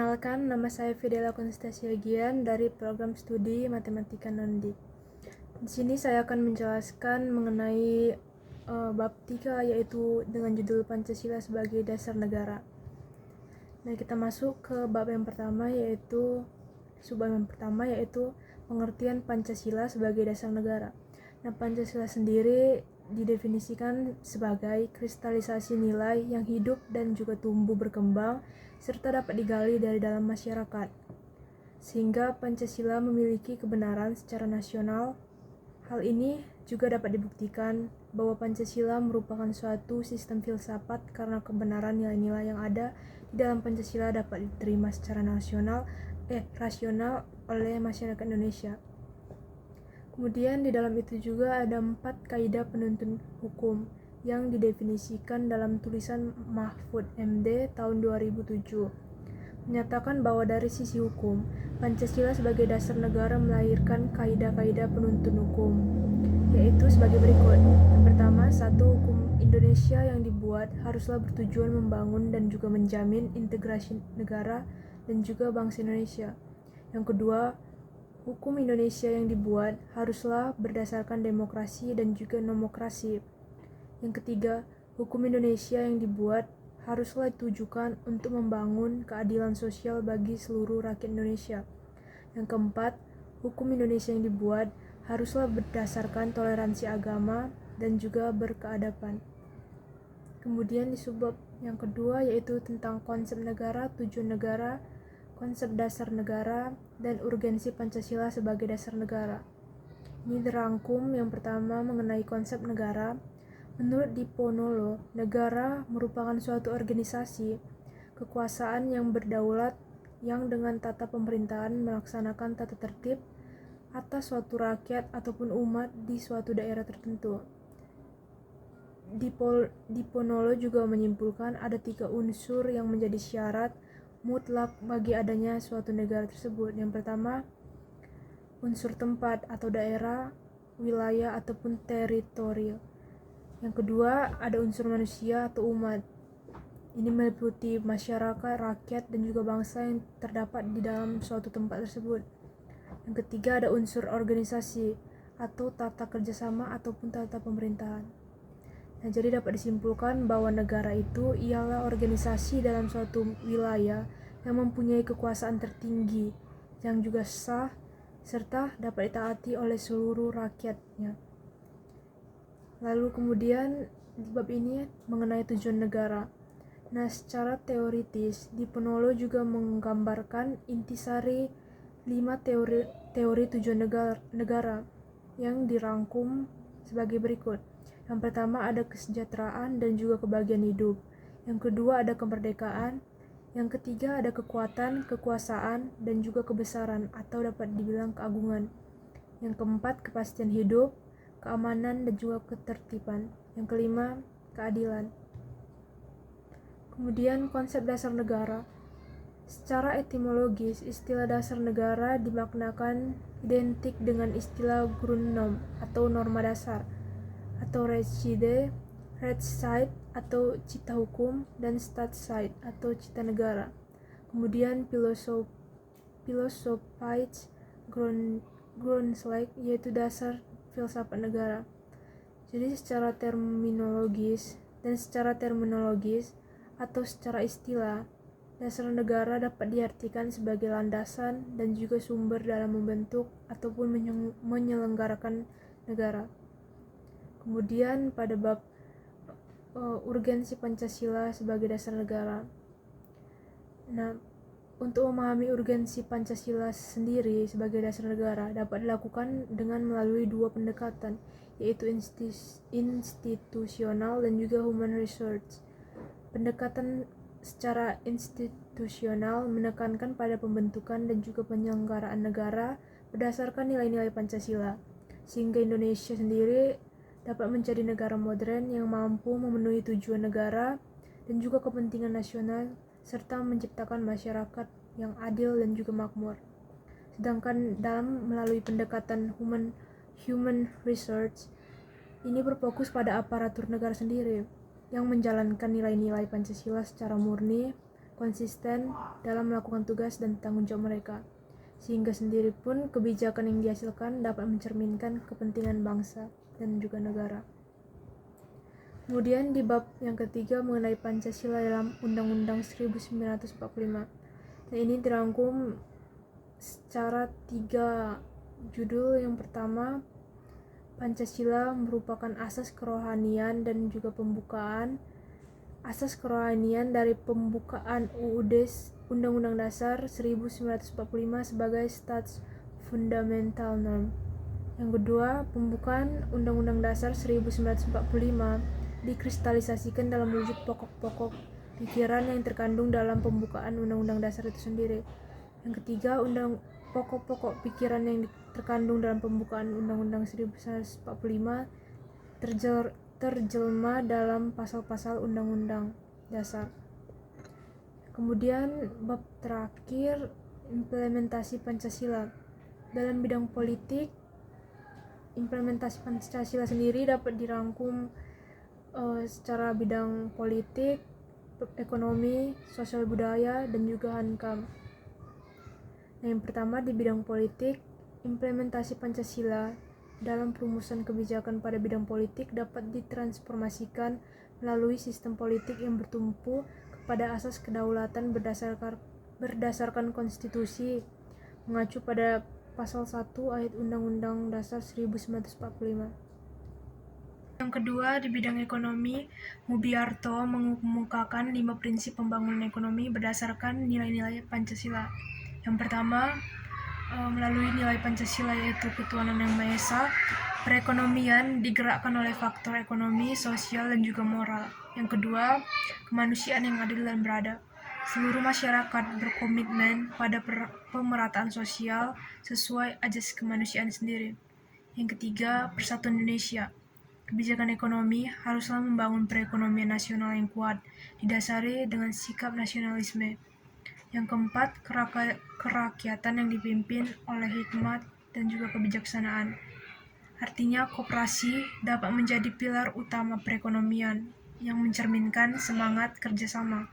Perkenalkan, nama saya Fidela Konstasiagian dari program studi Matematika Non-Dik. Di sini saya akan menjelaskan mengenai bab 3, yaitu dengan judul Pancasila sebagai dasar negara. Nah, kita masuk ke bab yang pertama, yaitu subbab yang pertama, yaitu pengertian Pancasila sebagai dasar negara. Nah, Pancasila sendiri didefinisikan sebagai kristalisasi nilai yang hidup dan juga tumbuh berkembang serta dapat digali dari dalam masyarakat, sehingga Pancasila memiliki kebenaran secara nasional. Hal ini juga dapat dibuktikan bahwa Pancasila merupakan suatu sistem filsafat karena kebenaran nilai-nilai yang ada di dalam Pancasila dapat diterima secara rasional oleh masyarakat Indonesia. Kemudian di dalam itu juga ada 4 kaidah penuntun hukum yang didefinisikan dalam tulisan Mahfud MD tahun 2007. Menyatakan bahwa dari sisi hukum, Pancasila sebagai dasar negara melahirkan kaidah-kaidah penuntun hukum, yaitu sebagai berikut. Yang pertama, satu, hukum Indonesia yang dibuat haruslah bertujuan membangun dan juga menjamin integrasi negara dan juga bangsa Indonesia. Yang kedua, hukum Indonesia yang dibuat haruslah berdasarkan demokrasi dan juga nomokrasi. Yang ketiga, hukum Indonesia yang dibuat haruslah ditujukan untuk membangun keadilan sosial bagi seluruh rakyat Indonesia. Yang keempat, hukum Indonesia yang dibuat haruslah berdasarkan toleransi agama dan juga berkeadaban. Kemudian di subbab yang kedua, yaitu tentang konsep negara, tujuan negara, konsep dasar negara, dan urgensi Pancasila sebagai dasar negara. Ini dirangkum yang pertama mengenai konsep negara. Menurut Diponolo, negara merupakan suatu organisasi kekuasaan yang berdaulat yang dengan tata pemerintahan melaksanakan tata tertib atas suatu rakyat ataupun umat di suatu daerah tertentu. Diponolo juga menyimpulkan ada 3 unsur yang menjadi syarat mutlak bagi adanya suatu negara tersebut. Yang pertama, unsur tempat atau daerah, wilayah ataupun teritori. Yang kedua, ada unsur manusia atau umat. Ini meliputi masyarakat, rakyat, dan juga bangsa yang terdapat di dalam suatu tempat tersebut. Yang ketiga, ada unsur organisasi atau tata kerjasama ataupun tata pemerintahan. Nah, jadi dapat disimpulkan bahwa negara itu ialah organisasi dalam suatu wilayah yang mempunyai kekuasaan tertinggi, yang juga sah, serta dapat ditaati oleh seluruh rakyatnya. Lalu kemudian di bab ini mengenai tujuan negara. Nah, secara teoritis, Diponolo juga menggambarkan intisari 5 teori tujuan negara yang dirangkum sebagai berikut. Yang pertama ada kesejahteraan dan juga kebahagiaan hidup. Yang kedua ada kemerdekaan. Yang ketiga ada kekuatan, kekuasaan, dan juga kebesaran atau dapat dibilang keagungan. Yang keempat kepastian hidup, keamanan, dan juga ketertiban. Yang kelima, keadilan. Kemudian konsep dasar negara. Secara etimologis, istilah dasar negara dimaknakan identik dengan istilah Grundnorm atau norma dasar, atau Rechtside atau cita hukum, dan Staatsrecht atau cita negara. Kemudian Philosophische Grundlagen yaitu dasar filsafat negara. Jadi secara terminologis atau secara istilah, dasar negara dapat diartikan sebagai landasan dan juga sumber dalam membentuk ataupun menyelenggarakan negara. Kemudian pada bab urgensi Pancasila sebagai dasar negara. Nah, untuk memahami urgensi Pancasila sendiri sebagai dasar negara dapat dilakukan dengan melalui 2 pendekatan, yaitu institusional dan juga human research. Pendekatan secara institusional menekankan pada pembentukan dan juga penyelenggaraan negara berdasarkan nilai-nilai Pancasila, sehingga Indonesia sendiri dapat menjadi negara modern yang mampu memenuhi tujuan negara dan juga kepentingan nasional serta menciptakan masyarakat yang adil dan juga makmur. Sedangkan dalam melalui pendekatan human research, ini berfokus pada aparatur negara sendiri yang menjalankan nilai-nilai Pancasila secara murni konsisten dalam melakukan tugas dan tanggung jawab mereka, sehingga sendiri pun kebijakan yang dihasilkan dapat mencerminkan kepentingan bangsa dan juga negara. Kemudian di bab yang ketiga mengenai Pancasila dalam Undang-Undang 1945. Dan ini dirangkum secara 3 judul. Yang pertama, Pancasila merupakan asas kerohanian dan juga pembukaan. Asas kerohanian dari pembukaan UUD Undang-Undang Dasar 1945 sebagai Stats Fundamental Norm. Yang kedua, pembukaan Undang-Undang Dasar 1945 dikristalisasikan dalam wujud pokok-pokok pikiran yang terkandung dalam pembukaan Undang-Undang Dasar itu sendiri. Yang ketiga, pokok-pokok pikiran yang terkandung dalam pembukaan Undang-Undang 1945 terjelma dalam pasal-pasal Undang-Undang Dasar. Kemudian bab terakhir, implementasi Pancasila. Dalam bidang politik, implementasi Pancasila sendiri dapat dirangkum secara bidang politik, ekonomi, sosial budaya, dan juga Hankam. Nah, yang pertama di bidang politik, implementasi Pancasila dalam perumusan kebijakan pada bidang politik dapat ditransformasikan melalui sistem politik yang bertumpu kepada asas kedaulatan berdasarkan konstitusi, mengacu pada pasal 1 ayat Undang-Undang Dasar 1945. Yang kedua, di bidang ekonomi, Mubiarto mengemukakan 5 prinsip pembangunan ekonomi berdasarkan nilai-nilai Pancasila. Yang pertama, melalui nilai Pancasila yaitu ketuhanan yang Maha Esa, perekonomian digerakkan oleh faktor ekonomi, sosial, dan juga moral. Yang kedua, kemanusiaan yang adil dan beradab. Seluruh masyarakat berkomitmen pada pemerataan sosial sesuai ajas kemanusiaan sendiri. Yang ketiga, persatuan Indonesia. Kebijakan ekonomi haruslah membangun perekonomian nasional yang kuat, didasari dengan sikap nasionalisme. Yang keempat, kerakyatan yang dipimpin oleh hikmat dan juga kebijaksanaan. Artinya, koperasi dapat menjadi pilar utama perekonomian yang mencerminkan semangat kerjasama.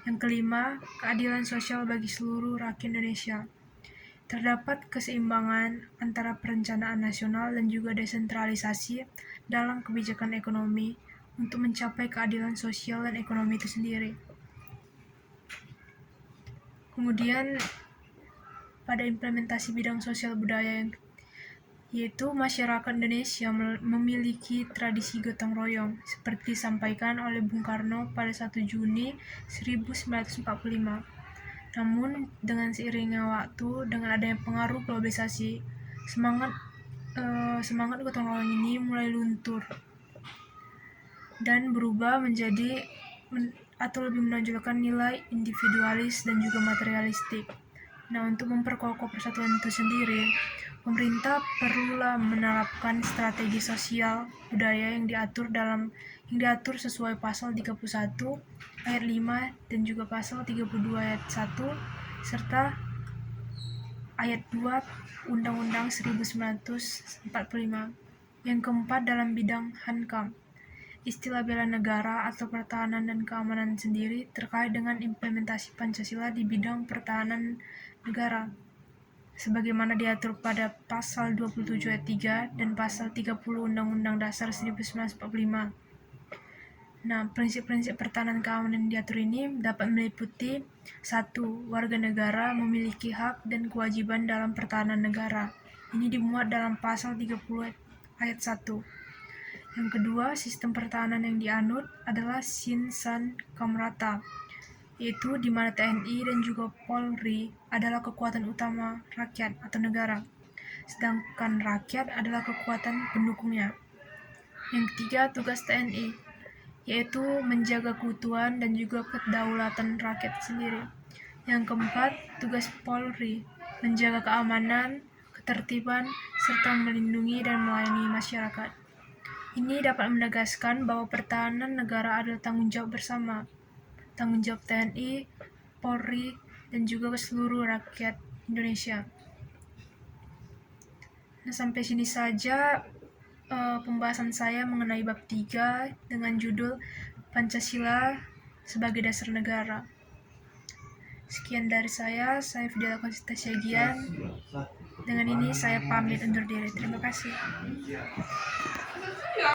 Yang kelima, keadilan sosial bagi seluruh rakyat Indonesia. Terdapat keseimbangan antara perencanaan nasional dan juga desentralisasi dalam kebijakan ekonomi untuk mencapai keadilan sosial dan ekonomi itu sendiri. Kemudian pada implementasi bidang sosial budaya yaitu masyarakat Indonesia memiliki tradisi gotong royong seperti disampaikan oleh Bung Karno pada 1 Juni 1945. Namun dengan seiringnya waktu, dengan adanya pengaruh globalisasi, semangat gotong royong ini mulai luntur dan berubah menjadi atau lebih menonjolkan nilai individualis dan juga materialistik. Nah, untuk memperkokoh persatuan itu sendiri, pemerintah perlulah menerapkan strategi sosial budaya yang diatur sesuai pasal 31 ayat 5 dan juga pasal 32 ayat 1 serta ayat 2 Undang-Undang 1945. Yang keempat, dalam bidang Hankam. Istilah bela negara atau pertahanan dan keamanan sendiri terkait dengan implementasi Pancasila di bidang pertahanan negara, sebagaimana diatur pada pasal 27 ayat 3 dan pasal 30 Undang-Undang Dasar 1945. Nah, prinsip-prinsip pertahanan keamanan yang diatur ini dapat meliputi 1. Warga negara memiliki hak dan kewajiban dalam pertahanan negara. Ini dimuat dalam pasal 30 ayat 1. Yang kedua, sistem pertahanan yang dianut adalah Shin-San Kamrata, yaitu di mana TNI dan juga Polri adalah kekuatan utama rakyat atau negara, sedangkan rakyat adalah kekuatan pendukungnya. Yang ketiga, tugas TNI, yaitu menjaga keutuhan dan juga kedaulatan rakyat sendiri. Yang keempat, tugas Polri, menjaga keamanan, ketertiban, serta melindungi dan melayani masyarakat. Ini dapat menegaskan bahwa pertahanan negara adalah tanggung jawab bersama, tanggung jawab TNI, Polri, dan juga seluruh rakyat Indonesia. Nah, sampai sini saja pembahasan saya mengenai bab 3 dengan judul Pancasila sebagai dasar negara. Sekian dari saya Fidela Konstasiagian. Dengan ini saya pamit undur diri. Terima kasih.